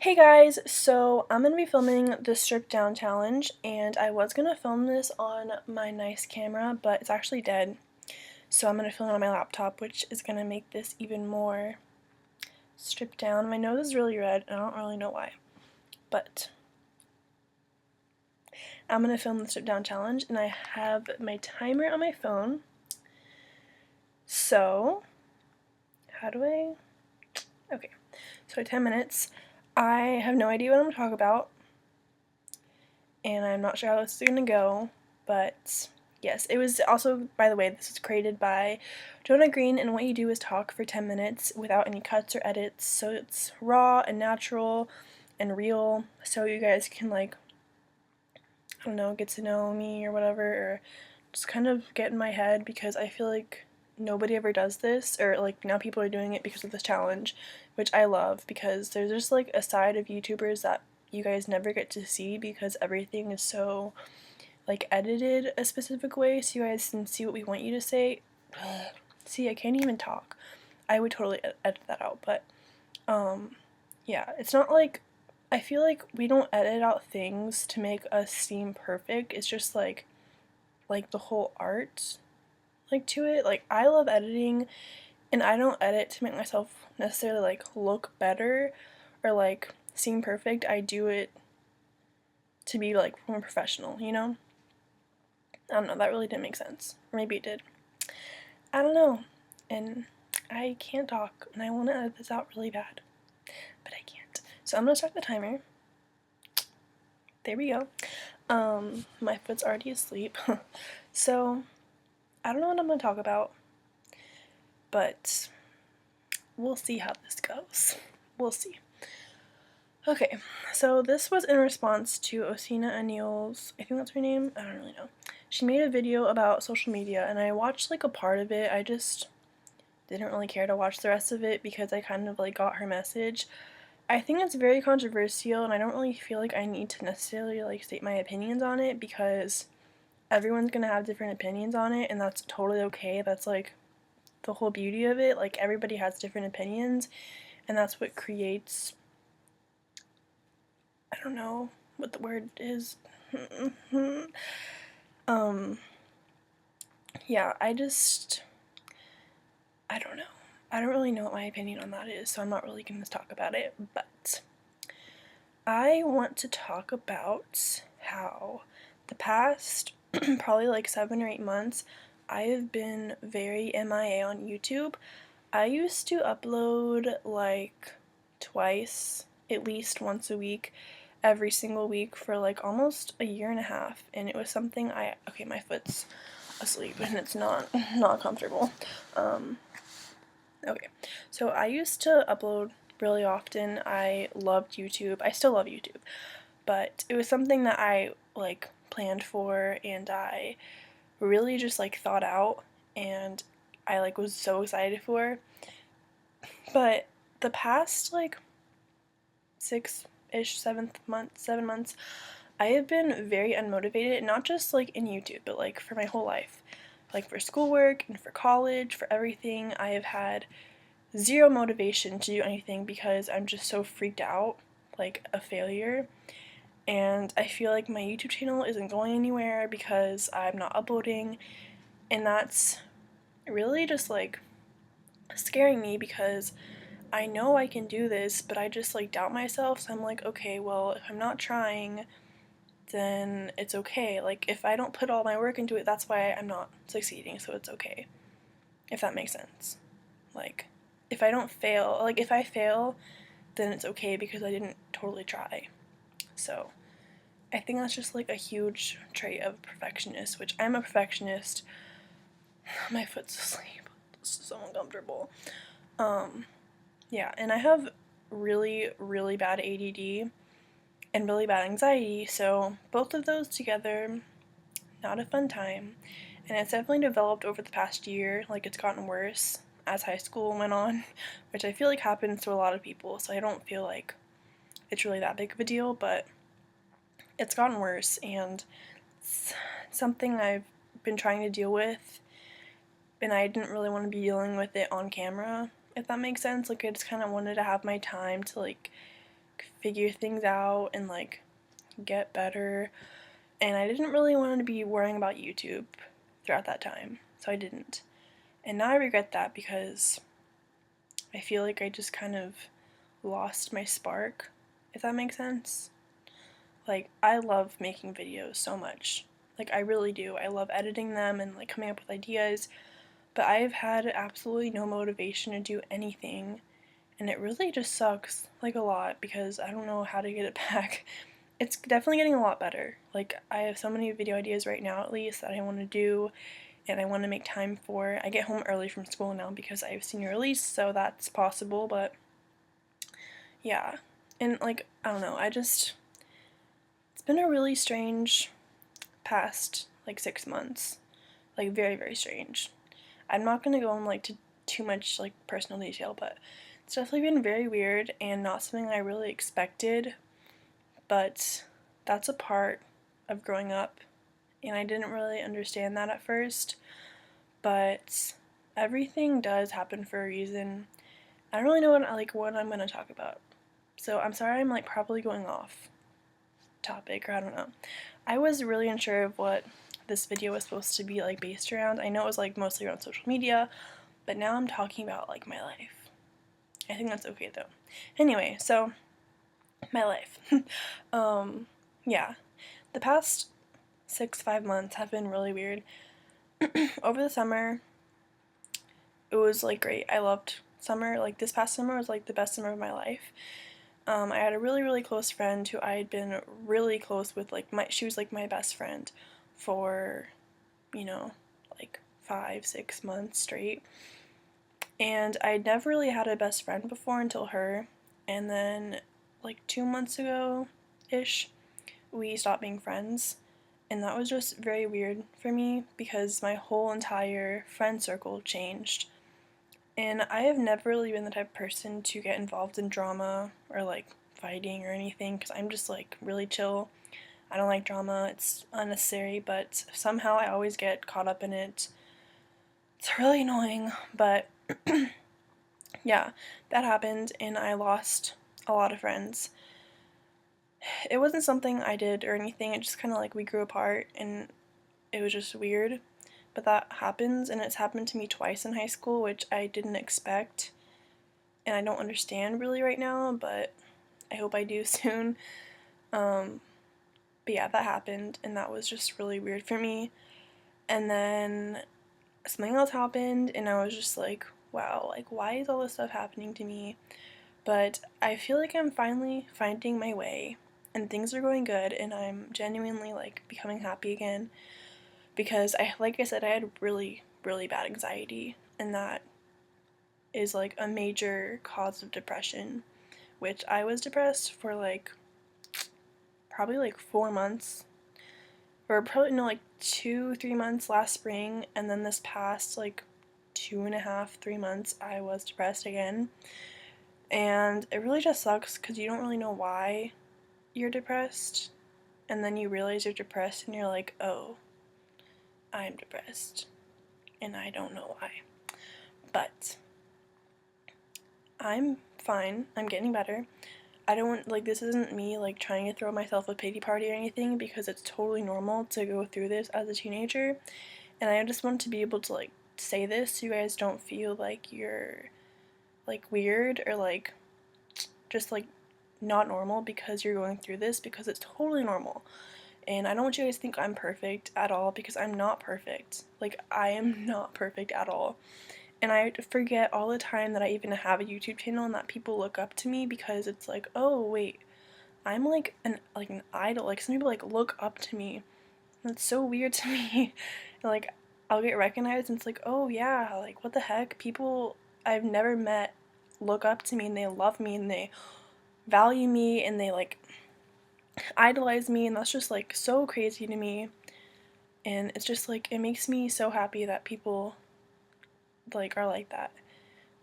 Hey guys, so I'm going to be filming the stripped down challenge, and I was going to film this on my nice camera, but it's actually dead. So I'm going to film it on my laptop, which is going to make this even more stripped down. My nose is really red, and I don't really know why. But I'm going to film the stripped down challenge, and I have my timer on my phone. So, okay, so 10 minutes. I have no idea what I'm going to talk about, and I'm not sure how this is going to go, but yes, it was also, by the way, this was created by Jonah Green, and what you do is talk for 10 minutes without any cuts or edits, so it's raw and natural and real, so you guys can, like, I don't know, get to know me or whatever, or just kind of get in my head, because I feel like nobody ever does this, or like now people are doing it because of this challenge, which I love, because there's just like a side of YouTubers that you guys never get to see because everything is so like edited a specific way so you guys can see what we want you to say. See, I can't even talk. I would totally edit that out, but yeah, it's not like, I feel like we don't edit out things to make us seem perfect. It's just like the whole art like to it. Like, I love editing, and I don't edit to make myself necessarily like look better or like seem perfect. I do it to be like more professional, you know? I don't know, that really didn't make sense. Or maybe it did. I don't know. And I can't talk, and I want to edit this out really bad, but I can't. So I'm gonna start the timer. There we go. My foot's already asleep. So I don't know what I'm gonna talk about, but we'll see how this goes. We'll see. Okay, so this was in response to Osina Anil's, I think that's her name, I don't really know. She made a video about social media, and I watched like a part of it. I just didn't really care to watch the rest of it because I kind of like got her message. I think it's very controversial, and I don't really feel like I need to necessarily like state my opinions on it, because everyone's gonna have different opinions on it, and that's totally okay. That's like the whole beauty of it. Like, everybody has different opinions, and that's what creates, I don't know what the word is. Yeah, I don't know. I don't really know what my opinion on that is, so I'm not really going to talk about it, but I want to talk about how the past probably like 7 or 8 months, I have been very MIA on YouTube. I used to upload like twice, at least once a week, every single week for like almost a year and a half, and it was something okay, my foot's asleep and it's not comfortable. Okay, so I used to upload really often. I loved YouTube. I still love YouTube, but it was something that I like planned for, and I really just like thought out, and I like was so excited for. But the past like 6-ish, 7 months, I have been very unmotivated, not just like in YouTube, but like for my whole life. Like for schoolwork and for college, for everything, I have had zero motivation to do anything because I'm just so freaked out, like a failure. And I feel like my YouTube channel isn't going anywhere because I'm not uploading, and that's really just like scaring me, because I know I can do this, but I just like doubt myself. So I'm like, okay, well, if I'm not trying, then it's okay. Like, if I don't put all my work into it, that's why I'm not succeeding, so it's okay. If that makes sense. Like, if I don't fail, like if I fail, then it's okay because I didn't totally try. So I think that's just like a huge trait of a perfectionist, which I'm a perfectionist. My foot's asleep. This is so uncomfortable. Yeah, and I have really, really bad ADD and really bad anxiety, so both of those together, not a fun time. And it's definitely developed over the past year. Like, it's gotten worse as high school went on, which I feel like happens to a lot of people, so I don't feel like it's really that big of a deal, but it's gotten worse, and it's something I've been trying to deal with, and I didn't really want to be dealing with it on camera, if that makes sense. Like, I just kind of wanted to have my time to like figure things out and like get better, and I didn't really want to be worrying about YouTube throughout that time, so I didn't. And now I regret that because I feel like I just kind of lost my spark, if that makes sense. Like, I love making videos so much. Like, I really do. I love editing them and like coming up with ideas, but I've had absolutely no motivation to do anything, and it really just sucks, like, a lot, because I don't know how to get it back. It's definitely getting a lot better. Like, I have so many video ideas right now, at least, that I want to do, and I want to make time for. I get home early from school now because I have senior release, so that's possible, but yeah. And, like, I don't know, it's been a really strange past, like, 6 months. Like, very, very strange. I'm not gonna go in, like, to too much, like, personal detail, but it's definitely been very weird and not something I really expected, but that's a part of growing up, and I didn't really understand that at first, but everything does happen for a reason. I don't really know what I'm gonna talk about, so I'm sorry I'm, like, probably going off topic, or I don't know. I was really unsure of what this video was supposed to be, like, based around. I know it was, like, mostly around social media, but now I'm talking about, like, my life. I think that's okay, though. Anyway, so, my life. Yeah. The past 5 months have been really weird. Over the summer, it was, like, great. I loved summer. Like, this past summer was, like, the best summer of my life. I had a really, really close friend who I had been really close with, like, she was, like, my best friend for, you know, like, 5-6 months straight. And I'd never really had a best friend before until her, and then, like, 2 months ago-ish, we stopped being friends, and that was just very weird for me because my whole entire friend circle changed. And I have never really been the type of person to get involved in drama or, like, fighting or anything, because I'm just, like, really chill. I don't like drama, it's unnecessary, but somehow I always get caught up in it. It's really annoying, but yeah, that happened, and I lost a lot of friends. It wasn't something I did or anything, it just kind of, like, we grew apart, and it was just weird. But that happens, and it's happened to me twice in high school, which I didn't expect, and I don't understand really right now, but I hope I do soon. But yeah, that happened, and that was just really weird for me. And then something else happened, and I was just like, wow, like, why is all this stuff happening to me? But I feel like I'm finally finding my way, and things are going good, and I'm genuinely, like, becoming happy again, because like I said, I had really, really bad anxiety, and that is, like, a major cause of depression, which I was depressed for, like, probably, like, 4 months, or probably, no, like, 2-3 months last spring, and then this past, like, 2.5-3 months, I was depressed again, and it really just sucks, because you don't really know why you're depressed, and then you realize you're depressed, and you're like, oh, I'm depressed, and I don't know why. But I'm fine. I'm getting better. I don't, like, this isn't me, like, trying to throw myself a pity party or anything, because it's totally normal to go through this as a teenager, and I just want to be able to, like, say this so you guys don't feel like you're, like, weird or, like, just, like, not normal because you're going through this, because it's totally normal. And I don't want you guys to think I'm perfect at all, because I'm not perfect. Like, I am not perfect at all. And I forget all the time that I even have a YouTube channel and that people look up to me, because it's like, oh, wait, I'm like an idol. Like, some people, like, look up to me. That's so weird to me. Like, I'll get recognized and it's like, oh yeah, like, what the heck? People I've never met look up to me, and they love me, and they value me, and they, like, idolize me, and that's just, like, so crazy to me. And it's just, like, it makes me so happy that people, like, are like that.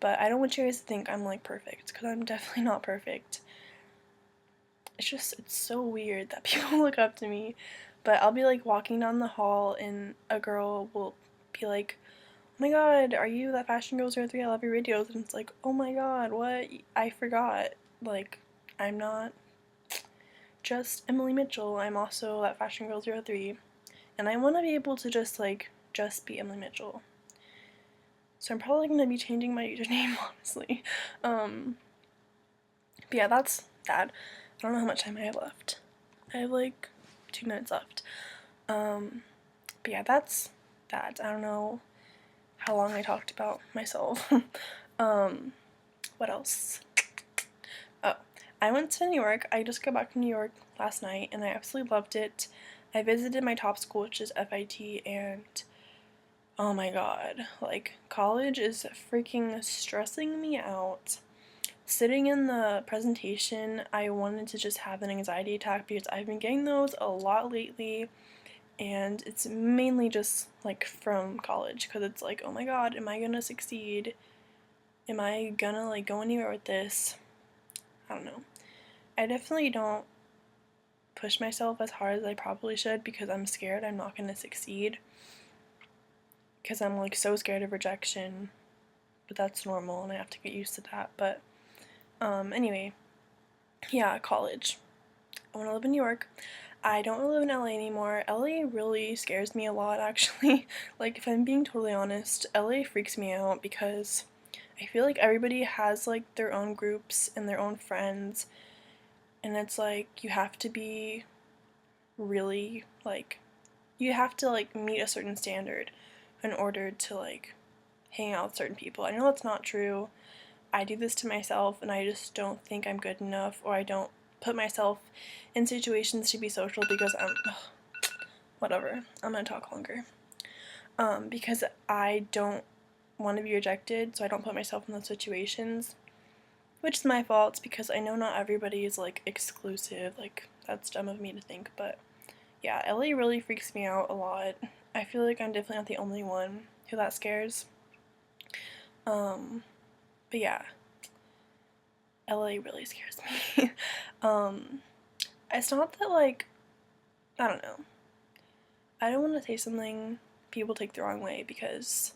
But I don't want you guys to think I'm, like, perfect, because I'm definitely not perfect. It's so weird that people look up to me. But I'll be, like, walking down the hall, and a girl will be like, oh my god, are you that Fashion Girl 03? I love your videos. And it's like, oh my god, what? I forgot. Like, I'm not just Emily Mitchell, I'm also that Fashion Girl 03, and I want to be able to just be Emily Mitchell. So I'm probably going to be changing my username, honestly. But yeah, that's that. I don't know how much time I have left. I have like 2 minutes left. But yeah, that's that. I don't know how long I talked about myself. What else? Oh, I went to New York. I just got back from New York last night and I absolutely loved it. I visited my top school, which is FIT, and oh my god, like, college is freaking stressing me out. Sitting in the presentation, I wanted to just have an anxiety attack because I've been getting those a lot lately, and it's mainly just like from college because it's like, oh my god, am I gonna succeed? Am I gonna like go anywhere with this? I don't know. I definitely don't push myself as hard as I probably should because I'm scared I'm not gonna succeed. Because I'm like so scared of rejection, but that's normal and I have to get used to that. But anyway, yeah, college. I want to live in New York. I don't want to live in LA anymore. LA really scares me a lot, actually. Like, if I'm being totally honest, LA freaks me out because I feel like everybody has like their own groups and their own friends, and it's like you have to be really like, you have to like meet a certain standard in order to like hang out with certain people. I know that's not true. I do this to myself and I just don't think I'm good enough, or I don't put myself in situations to be social because whatever, I'm gonna talk longer. Because I don't want to be rejected, so I don't put myself in those situations, which is my fault because I know not everybody is like exclusive, like that's dumb of me to think, but yeah, LA really freaks me out a lot. I feel like I'm definitely not the only one who that scares. But yeah, LA really scares me. It's not that like, I don't know. I don't want to say something people take the wrong way because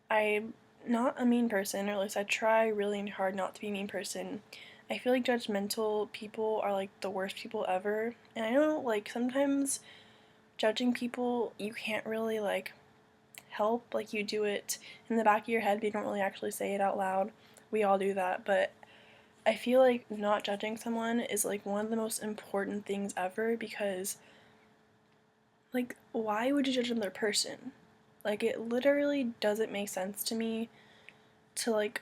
I'm not a mean person, or at least I try really hard not to be a mean person. I feel like judgmental people are like the worst people ever, and I know like sometimes judging people you can't really like help, like you do it in the back of your head but you don't really actually say it out loud. We all do that, but I feel like not judging someone is like one of the most important things ever because like, why would you judge another person? Like, it literally doesn't make sense to me to like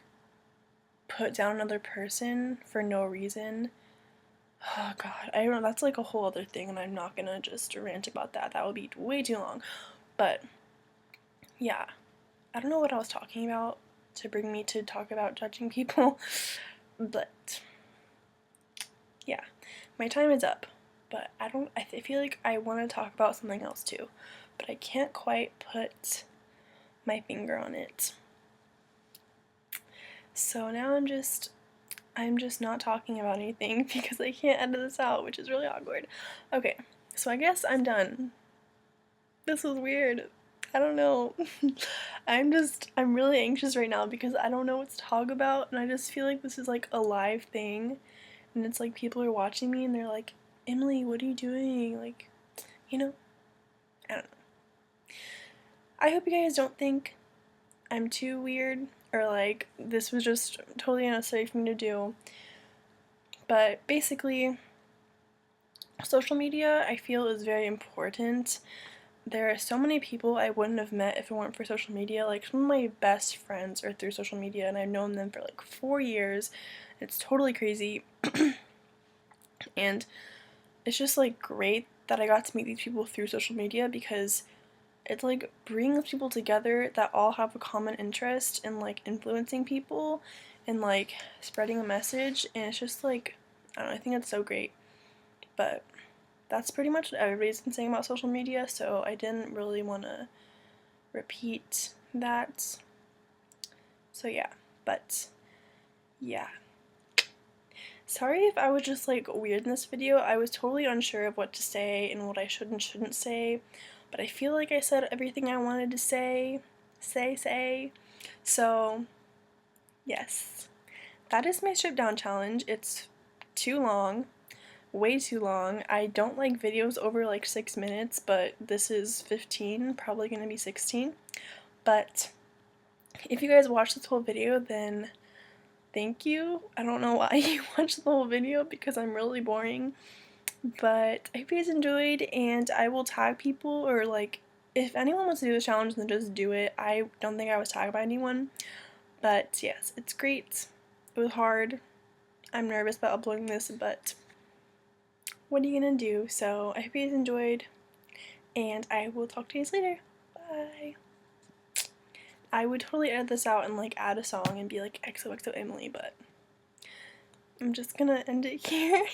put down another person for no reason. Oh god, I don't know, that's like a whole other thing and I'm not gonna just rant about that. That would be way too long. But yeah, I don't know what I was talking about to bring me to talk about judging people, but yeah, my time is up. But I feel like I want to talk about something else too, but I can't quite put my finger on it. So now I'm just not talking about anything because I can't edit this out, which is really awkward. Okay, so I guess I'm done. This was weird. I don't know. I'm really anxious right now because I don't know what to talk about, and I just feel like this is like a live thing, and it's like people are watching me and they're like, Emily, what are you doing? Like, you know? I don't know. I hope you guys don't think I'm too weird or like this was just totally unnecessary for me to do. But basically, social media I feel is very important. There are so many people I wouldn't have met if it weren't for social media. Like, some of my best friends are through social media and I've known them for like 4 years. It's totally crazy. And it's just like great that I got to meet these people through social media because it's like bringing people together that all have a common interest in like influencing people and like spreading a message, and it's just like, I don't know, I think it's so great. But that's pretty much what everybody's been saying about social media, so I didn't really want to repeat that. So yeah, but yeah. Sorry if I was just like weird in this video. I was totally unsure of what to say and what I should and shouldn't say, but I feel like I said everything I wanted to say. So yes, that is my strip down challenge. It's too long, way too long. I don't like videos over like 6 minutes, but this is 15, probably gonna be 16. But if you guys watch this whole video, then thank you. I don't know why you watched the whole video because I'm really boring. But I hope you guys enjoyed, and I will tag people, or like, if anyone wants to do the challenge, then just do it. I don't think I was tagged by anyone. But yes, it's great. It was hard. I'm nervous about uploading this, but what are you gonna do? So I hope you guys enjoyed, and I will talk to you guys later. Bye. I would totally edit this out and like add a song and be like XOXO Emily, but I'm just gonna end it here.